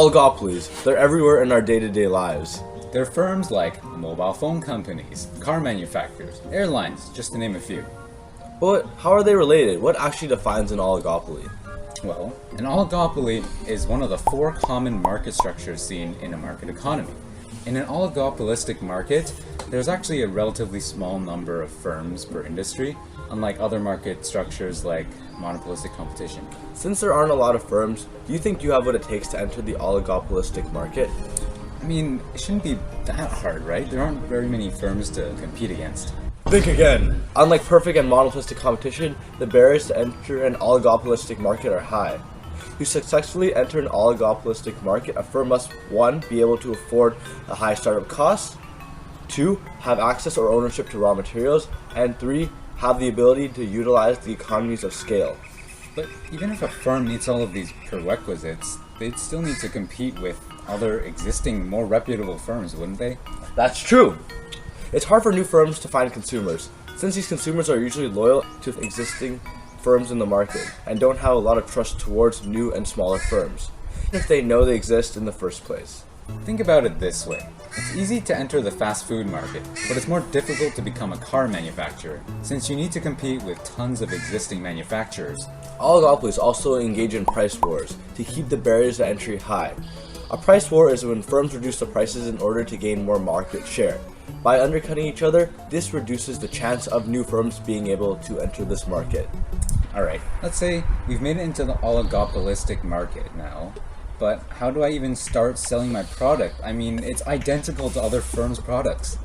Oligopolies. They're everywhere in our day-to-day lives. They're firms like mobile phone companies, car manufacturers, airlines, just to name a few. But how are they related? What actually defines an oligopoly? Well, an oligopoly is one of the four common market structures seen in a market economy. In an oligopolistic market, there's actually a relatively small number of firms per industry, unlike other market structures like monopolistic competition. Since there aren't a lot of firms, do you think you have what it takes to enter the oligopolistic market? I mean, it shouldn't be that hard, right? There aren't very many firms to compete against. Think again. Unlike perfect and monopolistic competition, the barriers to enter an oligopolistic market are high. To successfully enter an oligopolistic market, a firm must 1. Be able to afford a high startup cost, 2. Have access or ownership to raw materials, and 3. Have the ability to utilize the economies of scale. But even if a firm meets all of these prerequisites, they'd still need to compete with other existing, more reputable firms, wouldn't they? That's true. It's hard for new firms to find consumers, since these consumers are usually loyal to existing firms in the market and don't have a lot of trust towards new and smaller firms, if they know they exist in the first place. Think about it this way. It's easy to enter the fast food market, but it's more difficult to become a car manufacturer, since you need to compete with tons of existing manufacturers. Oligopolies also engage in price wars to keep the barriers to entry high. A price war is when firms reduce the prices in order to gain more market share. By undercutting each other, this reduces the chance of new firms being able to enter this market. Alright, let's say we've made it into the oligopolistic market now, but how do I even start selling my product? I mean, it's identical to other firms' products.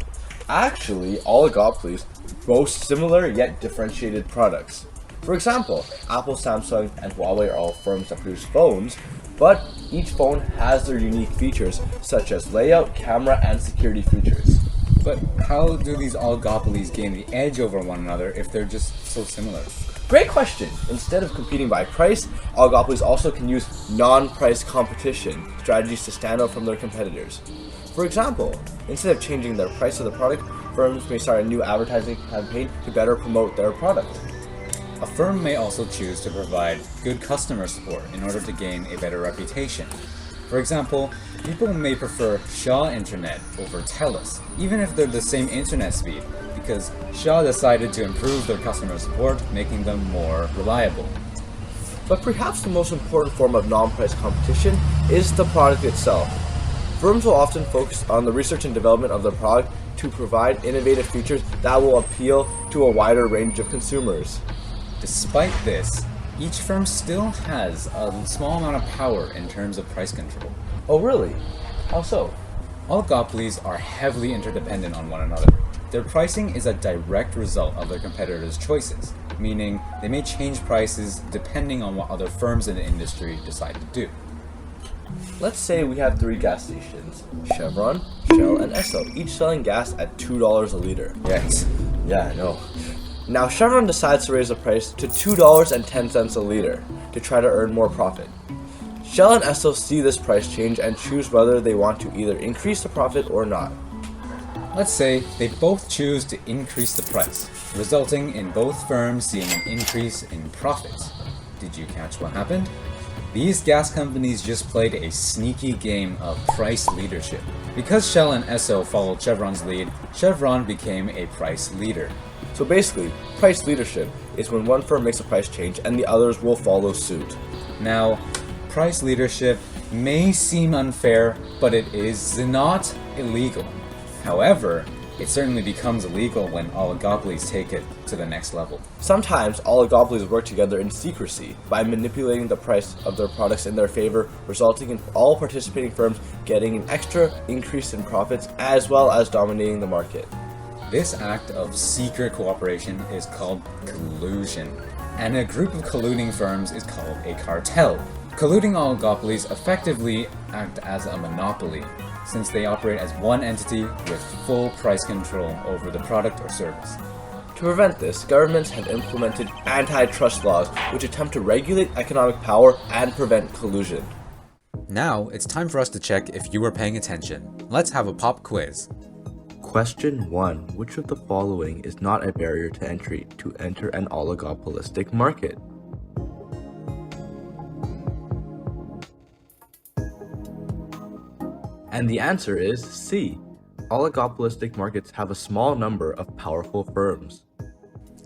Actually, oligopolies boast similar yet differentiated products. For example, Apple, Samsung, and Huawei are all firms that produce phones, but each phone has their unique features such as layout, camera, and security features. But how do these oligopolies gain the edge over one another if they're just so similar? Great question! Instead of competing by price, oligopolies also can use non-price competition strategies to stand out from their competitors. For example, instead of changing their price of the product, firms may start a new advertising campaign to better promote their product. A firm may also choose to provide good customer support in order to gain a better reputation. For example, people may prefer Shaw Internet over TELUS, even if they're the same internet speed, because Shaw decided to improve their customer support, making them more reliable. But perhaps the most important form of non-price competition is the product itself. Firms will often focus on the research and development of their product to provide innovative features that will appeal to a wider range of consumers. Despite this, each firm still has a small amount of power in terms of price control. Oh really? How so? Oligopolies are heavily interdependent on one another. Their pricing is a direct result of their competitors' choices, meaning they may change prices depending on what other firms in the industry decide to do. Let's say we have 3 gas stations, Chevron, Shell, and Esso, each selling gas at $2 a liter. Yikes. Yeah, I know. Now Chevron decides to raise the price to $2.10 a liter to try to earn more profit. Shell and Esso see this price change and choose whether they want to either increase the profit or not. Let's say they both choose to increase the price, resulting in both firms seeing an increase in profits. Did you catch what happened? These gas companies just played a sneaky game of price leadership. Because Shell and Esso followed Chevron's lead, Chevron became a price leader. So basically, price leadership is when one firm makes a price change and the others will follow suit. Now, price leadership may seem unfair, but it is not illegal. However, it certainly becomes illegal when oligopolies take it to the next level. Sometimes oligopolies work together in secrecy by manipulating the price of their products in their favor, resulting in all participating firms getting an extra increase in profits as well as dominating the market. This act of secret cooperation is called collusion, and a group of colluding firms is called a cartel. Colluding oligopolies effectively act as a monopoly, since they operate as one entity with full price control over the product or service. To prevent this, governments have implemented antitrust laws which attempt to regulate economic power and prevent collusion. Now, it's time for us to check if you were paying attention. Let's have a pop quiz. Question 1. Which of the following is not a barrier to entry to enter an oligopolistic market? And the answer is C. Oligopolistic markets have a small number of powerful firms.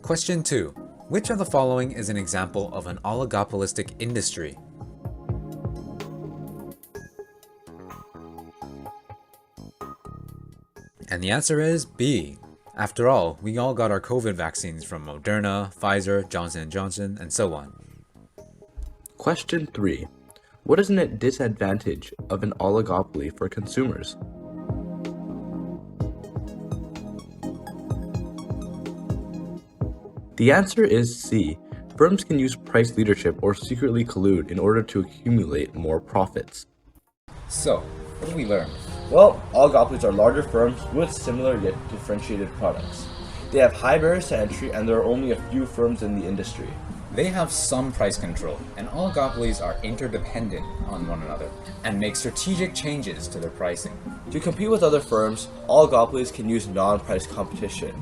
Question 2. Which of the following is an example of an oligopolistic industry? And the answer is B. After all, we all got our COVID vaccines from Moderna, Pfizer, Johnson & Johnson, and so on. Question 3. What is a disadvantage of an oligopoly for consumers? The answer is C. Firms can use price leadership or secretly collude in order to accumulate more profits. So, what did we learn? Well, oligopolies are larger firms with similar yet differentiated products. They have high barriers to entry and there are only a few firms in the industry. They have some price control, and oligopolies are interdependent on one another and make strategic changes to their pricing. To compete with other firms, oligopolies can use non-price competition.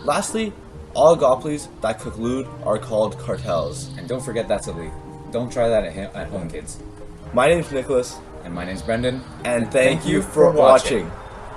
Lastly, oligopolies that collude are called cartels. And don't forget that's illegal. Don't try that at home, kids. My name is Nicholas. And my name's Brendan. And thank you for watching.